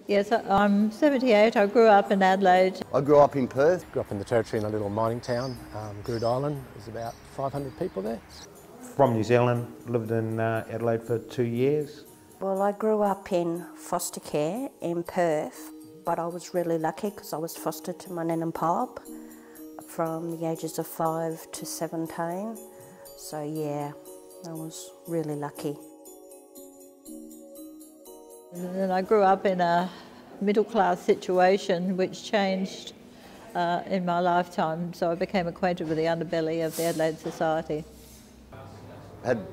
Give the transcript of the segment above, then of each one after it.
Yes, I'm 78. I grew up in Adelaide. I grew up in Perth. Grew up in the Territory in a little mining town, Good Island. There's about 500 people there. From New Zealand, lived in Adelaide for 2 years. Well, I grew up in foster care in Perth, but I was really lucky because I was fostered to my nan and pop from the ages of 5 to 17. So yeah, I was really lucky. And then I grew up in a middle-class situation which changed in my lifetime, so I became acquainted with the underbelly of the Adelaide society. Had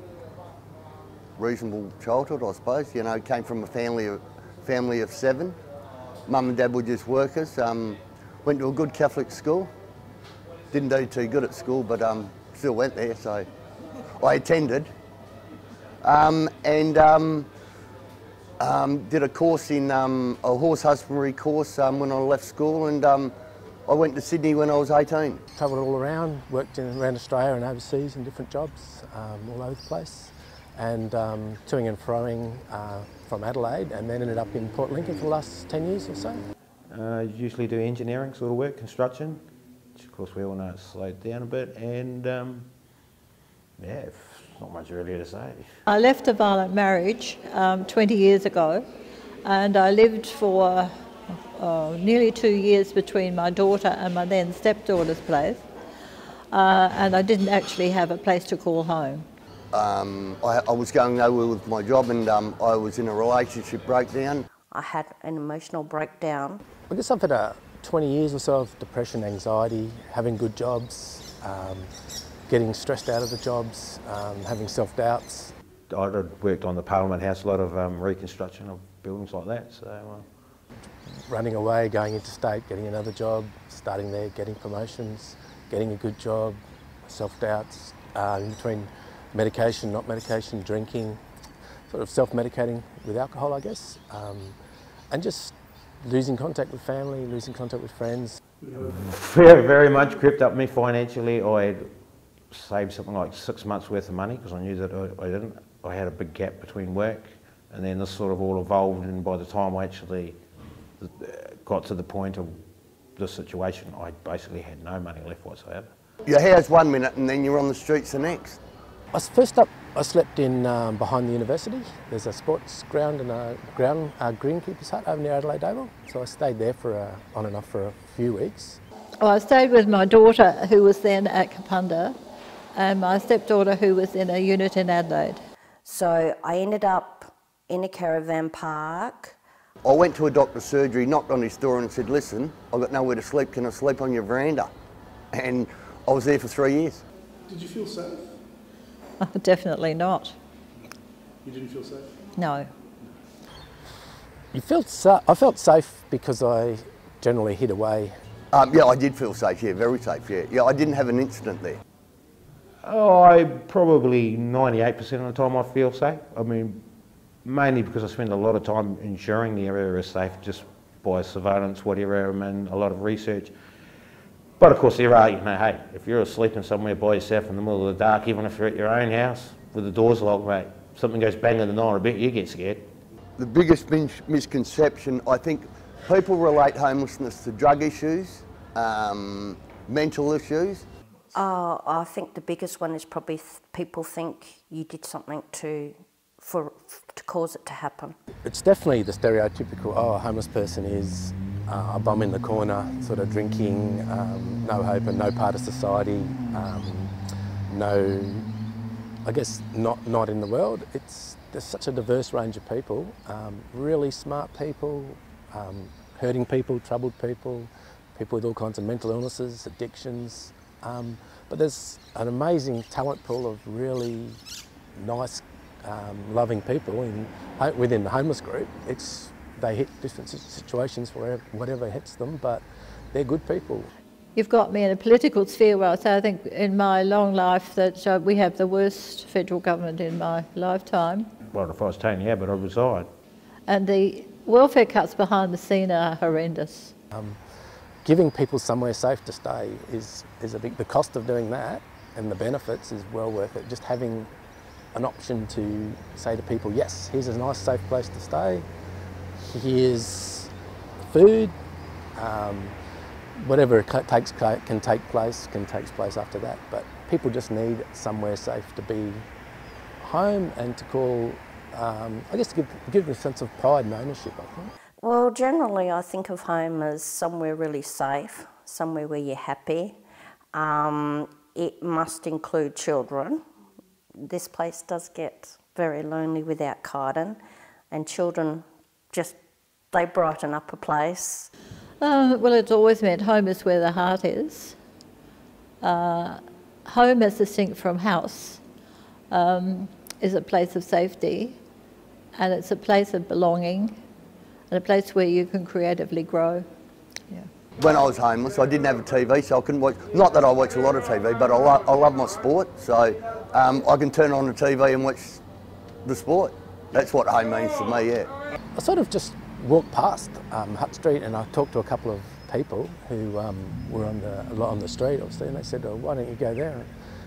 reasonable childhood, I suppose. You know, came from a family of 7. Mum and Dad were just workers. Went to a good Catholic school. Didn't do too good at school, but still went there, so I attended. Did a course in a horse husbandry course when I left school, and I went to Sydney when I was 18. Travelled all around, worked around Australia and overseas in different jobs, all over the place, and toing and froing from Adelaide, and then ended up in Port Lincoln for the last 10 years or so. Usually do engineering sort of work, construction, which of course we all know it's slowed down a bit, and yeah, not much really to say. I left a violent marriage 20 years ago, and I lived for nearly 2 years between my daughter and my then stepdaughter's place, and I didn't actually have a place to call home. I was going nowhere with my job, and I was in a relationship breakdown. I had an emotional breakdown. I guess I've had 20 years or so of depression, anxiety, having good jobs, getting stressed out of the jobs, having self-doubts. I'd worked on the Parliament House, a lot of reconstruction of buildings like that. So, running away, going interstate, getting another job, starting there, getting promotions, getting a good job, self-doubts, in between medication, not medication, drinking, sort of self-medicating with alcohol, I guess, and just losing contact with family, losing contact with friends. very much gripped up me financially. I saved something like 6 months worth of money because I knew that I didn't. I had a big gap between work, and then this sort of all evolved, and by the time I actually got to the point of the situation, I basically had no money left whatsoever. Your house 1 minute and then you're on the streets the next. First up, I slept in behind the university. There's a sports ground and a greenkeeper's hut over near Adelaide Oval, so I stayed there for on and off for a few weeks. Well, I stayed with my daughter, who was then at Kapunda, and my stepdaughter, who was in a unit in Adelaide. So I ended up in a caravan park. I went to a doctor's surgery, knocked on his door and said, listen, I've got nowhere to sleep, can I sleep on your veranda? And I was there for 3 years. Did you feel safe? Definitely not. You didn't feel safe? No. I felt safe because I generally hid away. Yeah, I did feel safe, yeah, very safe, yeah. Yeah, I didn't have an incident there. Oh, I probably 98% of the time I feel safe. I mean, mainly because I spend a lot of time ensuring the area is safe, just by surveillance, whatever, and a lot of research. But of course there are, you know, hey, if you're sleeping somewhere by yourself in the middle of the dark, even if you're at your own house with the doors locked, mate, something goes bang in the night, I bet you get scared. The biggest misconception, I think, people relate homelessness to drug issues, mental issues. I think the biggest one is probably people think you did something to cause it to happen. It's definitely the stereotypical, a homeless person is a bum in the corner, sort of drinking, no hope and no part of society, I guess not in the world. There's such a diverse range of people, really smart people, hurting people, troubled people, people with all kinds of mental illnesses, addictions, but there's an amazing talent pool of really nice, loving people within the homeless group. They hit different situations where whatever hits them, but they're good people. You've got me in a political sphere where I say I think in my long life that we have the worst federal government in my lifetime. Well, if I was Tony Abbott, I'd resign. And the welfare cuts behind the scene are horrendous. Giving people somewhere safe to stay is a big, the cost of doing that and the benefits is well worth it. Just having an option to say to people, yes, here's a nice safe place to stay, here's food, whatever can take place after that. But people just need somewhere safe to be home and to call, I guess, to give them a sense of pride and ownership, I think. Well, generally I think of home as somewhere really safe, somewhere where you're happy. It must include children. This place does get very lonely without Carden, and children they brighten up a place. Well, it's always meant home is where the heart is. Home, as distinct from house, is a place of safety, and it's a place of belonging, and a place where you can creatively grow. Yeah. When I was homeless, I didn't have a TV, so I couldn't watch, not that I watch a lot of TV, but I love my sport, so I can turn on the TV and watch the sport. That's what home means to me, yeah. I sort of just walked past Hutt Street and I talked to a couple of people who were on the street, obviously, and they said, oh, why don't you go there? And it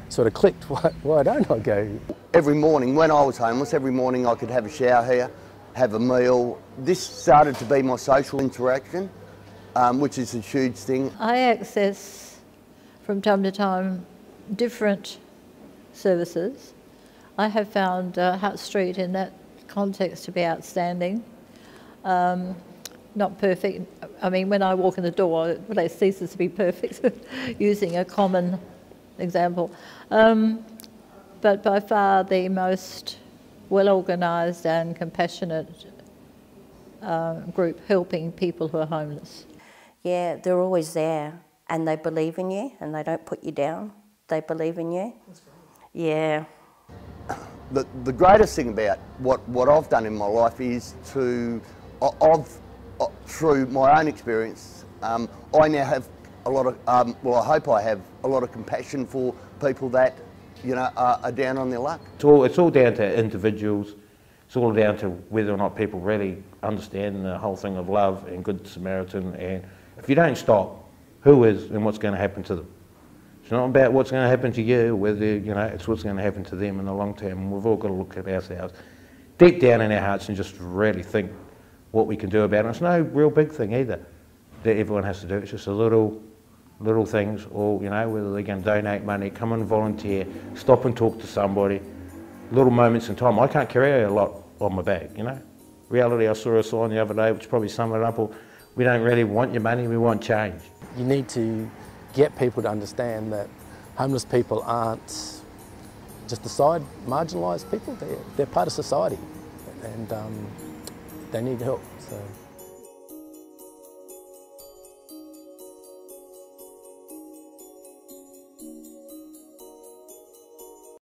sort of clicked, why don't I go? Every morning, when I was homeless, every morning I could have a shower here, have a meal. This started to be my social interaction, which is a huge thing. I access, from time to time, different services. I have found Hutt Street in that context to be outstanding. Not perfect. I mean, when I walk in the door, the place ceases to be perfect, using a common example. But by far the most well-organised and compassionate group helping people who are homeless. Yeah, they're always there, and they believe in you, and they don't put you down. They believe in you. That's great. Yeah. The greatest thing about what I've done in my life is through my own experience, I now have a lot of, well, I hope I have a lot of compassion for people that, you know, are down on their luck. It's all down to individuals. It's all down to whether or not people really understand the whole thing of love and Good Samaritan. And if you don't stop, who is and what's going to happen to them? It's not about what's going to happen to you, whether, you know, it's what's going to happen to them in the long term. And we've all got to look at ourselves deep down in our hearts and just really think what we can do about it. It's no real big thing either that everyone has to do. It's just a little things, or, you know, whether they can donate money, come and volunteer, stop and talk to somebody, little moments in time. I can't carry a lot on my back, you know. Reality, I saw a sign the other day which probably summed it up, we don't really want your money, we want change. You need to get people to understand that homeless people aren't just the side marginalised people, they're part of society, and they need help. So.